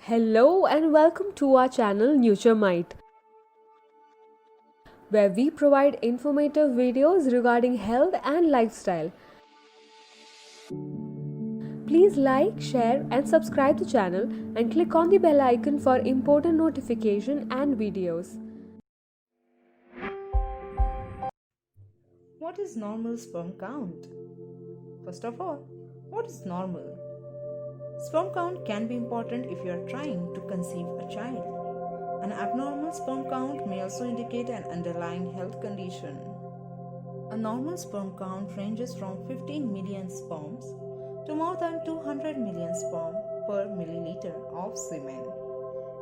Hello and welcome to our channel NutureMite, where we provide informative videos regarding health and lifestyle. Please like, share and subscribe the channel and click on the bell icon for important notification and videos. What is normal sperm count? First of all, what is normal? Sperm count can be important if you are trying to conceive a child. An abnormal sperm count may also indicate an underlying health condition. A normal sperm count ranges from 15 million sperms to more than 200 million sperm per milliliter of semen.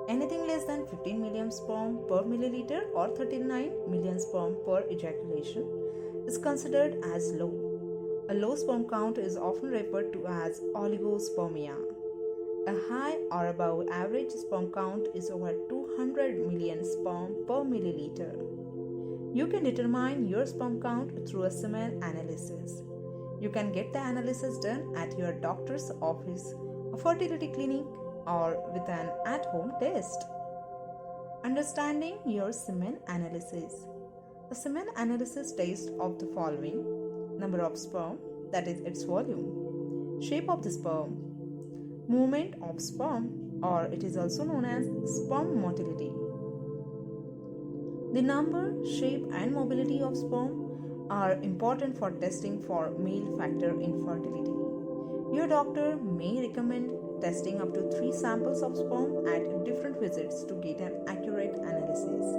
Anything less than 15 million sperm per milliliter or 39 million sperm per ejaculation is considered as low. A low sperm count is often referred to as oligospermia. A high or above average sperm count is over 200 million sperm per milliliter. You can determine your sperm count through a semen analysis. You can get the analysis done at your doctor's office, a fertility clinic, or with an at-home test. Understanding your semen analysis. A semen analysis tests of the following: number of sperm, that is its volume, shape of the sperm, movement of sperm, or it is also known as sperm motility. The number, shape, and mobility of sperm are important for testing for male factor infertility. Your doctor may recommend testing up to 3 samples of sperm at different visits to get an accurate analysis.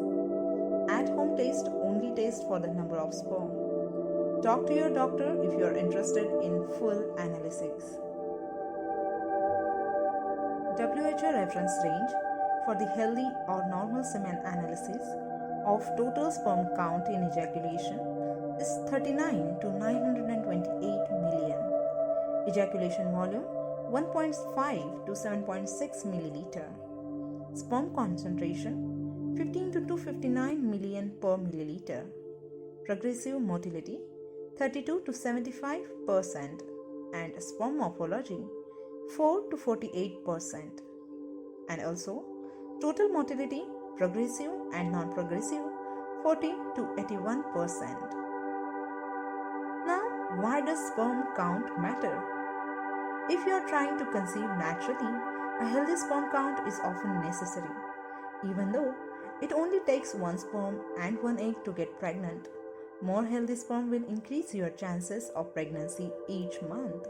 At-home test only test for the number of sperm. Talk to your doctor if you are interested in full analysis. WHO reference range for the healthy or normal semen analysis of total sperm count in ejaculation is 39 to 928 million. Ejaculation volume 1.5 to 7.6 milliliter. Sperm concentration 15 to 259 million per milliliter. Progressive motility 32 to 75% and sperm morphology 4 to 48%. And also total motility, progressive and non-progressive 40 to 81%. Now, why does sperm count matter? If you are trying to conceive naturally, a healthy sperm count is often necessary, even though it only takes one sperm and one egg to get pregnant. More healthy sperm will increase your chances of pregnancy each month.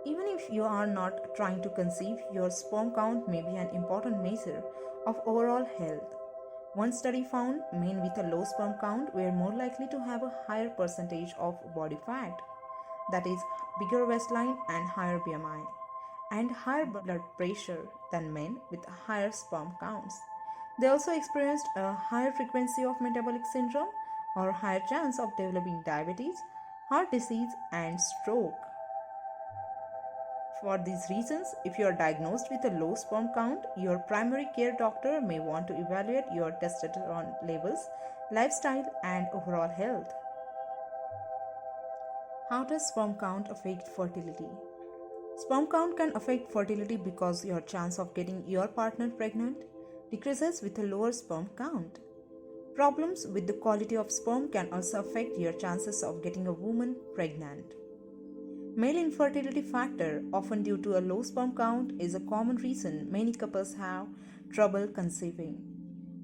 Even if you are not trying to conceive, your sperm count may be an important measure of overall health. One study found men with a low sperm count were more likely to have a higher percentage of body fat, that is, bigger waistline and higher BMI, and higher blood pressure than men with higher sperm counts. They also experienced a higher frequency of metabolic syndrome or higher chance of developing diabetes, heart disease, and stroke. For these reasons, if you are diagnosed with a low sperm count, your primary care doctor may want to evaluate your testosterone levels, lifestyle, and overall health. How does sperm count affect fertility? Sperm count can affect fertility because your chance of getting your partner pregnant decreases with a lower sperm count. Problems with the quality of sperm can also affect your chances of getting a woman pregnant. Male infertility factor, often due to a low sperm count, is a common reason many couples have trouble conceiving.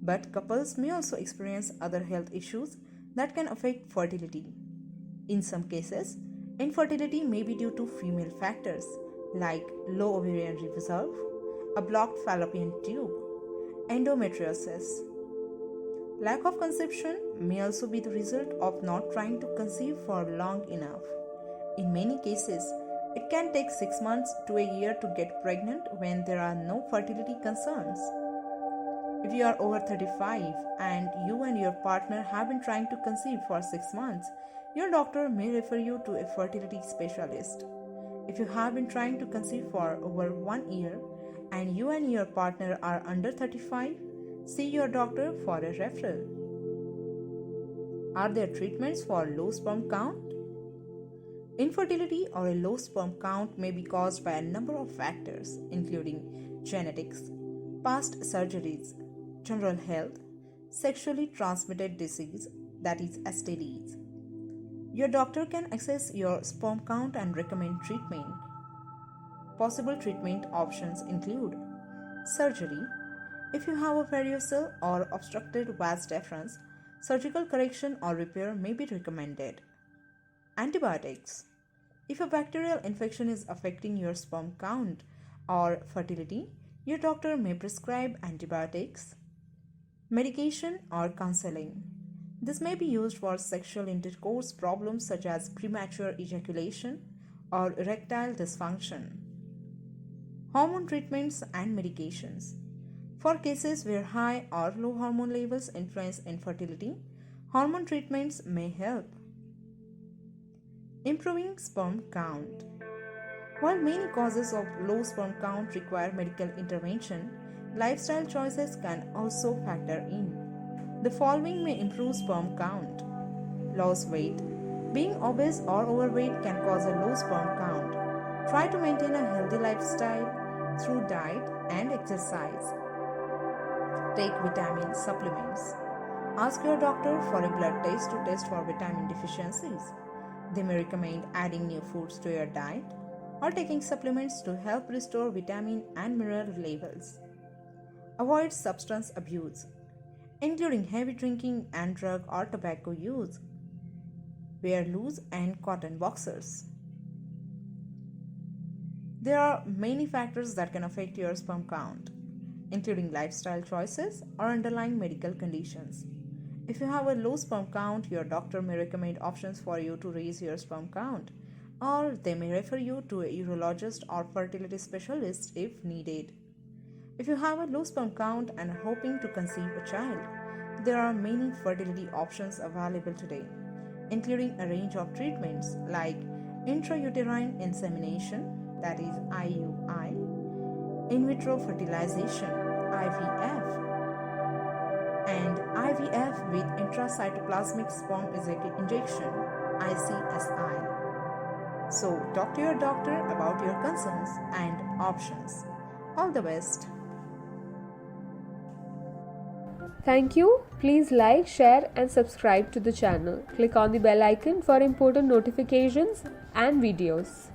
But couples may also experience other health issues that can affect fertility. In some cases, infertility may be due to female factors like low ovarian reserve, a blocked fallopian tube, endometriosis. Lack of conception may also be the result of not trying to conceive for long enough. In many cases, it can take 6 months to a year to get pregnant when there are no fertility concerns. If you are over 35 and you and your partner have been trying to conceive for 6 months, your doctor may refer you to a fertility specialist. If you have been trying to conceive for over 1 year and you and your partner are under 35, see your doctor for a referral. Are there treatments for low sperm count? Infertility or a low sperm count may be caused by a number of factors, including genetics, past surgeries, general health, sexually transmitted disease, that is STDs. Your doctor can assess your sperm count and recommend treatment. Possible treatment options include surgery. If you have a varicose or obstructed vas deferens, surgical correction or repair may be recommended. Antibiotics. If a bacterial infection is affecting your sperm count or fertility, your doctor may prescribe antibiotics. Medication or counseling. This may be used for sexual intercourse problems such as premature ejaculation or erectile dysfunction. Hormone treatments and medications. For cases where high or low hormone levels influence infertility, hormone treatments may help. Improving sperm count. While many causes of low sperm count require medical intervention, lifestyle choices can also factor in. The following may improve sperm count. Loss weight. Being obese or overweight can cause a low sperm count. Try to maintain a healthy lifestyle through diet and exercise. Take vitamin supplements. Ask your doctor for a blood test to test for vitamin deficiencies. They may recommend adding new foods to your diet or taking supplements to help restore vitamin and mineral levels. Avoid substance abuse, including heavy drinking and drug or tobacco use. Wear loose and cotton boxers. There are many factors that can affect your sperm count, including lifestyle choices or underlying medical conditions. If you have a low sperm count, your doctor may recommend options for you to raise your sperm count, or they may refer you to a urologist or fertility specialist if needed. If you have a low sperm count and are hoping to conceive a child, there are many fertility options available today, including a range of treatments like intrauterine insemination, that is IUI, in vitro fertilization, IVF, and IVF with intracytoplasmic sperm injection, ICSI. So, talk to your doctor about your concerns and options. All the best. Thank you. Please like, share and subscribe to the channel. Click on the bell icon for important notifications and videos.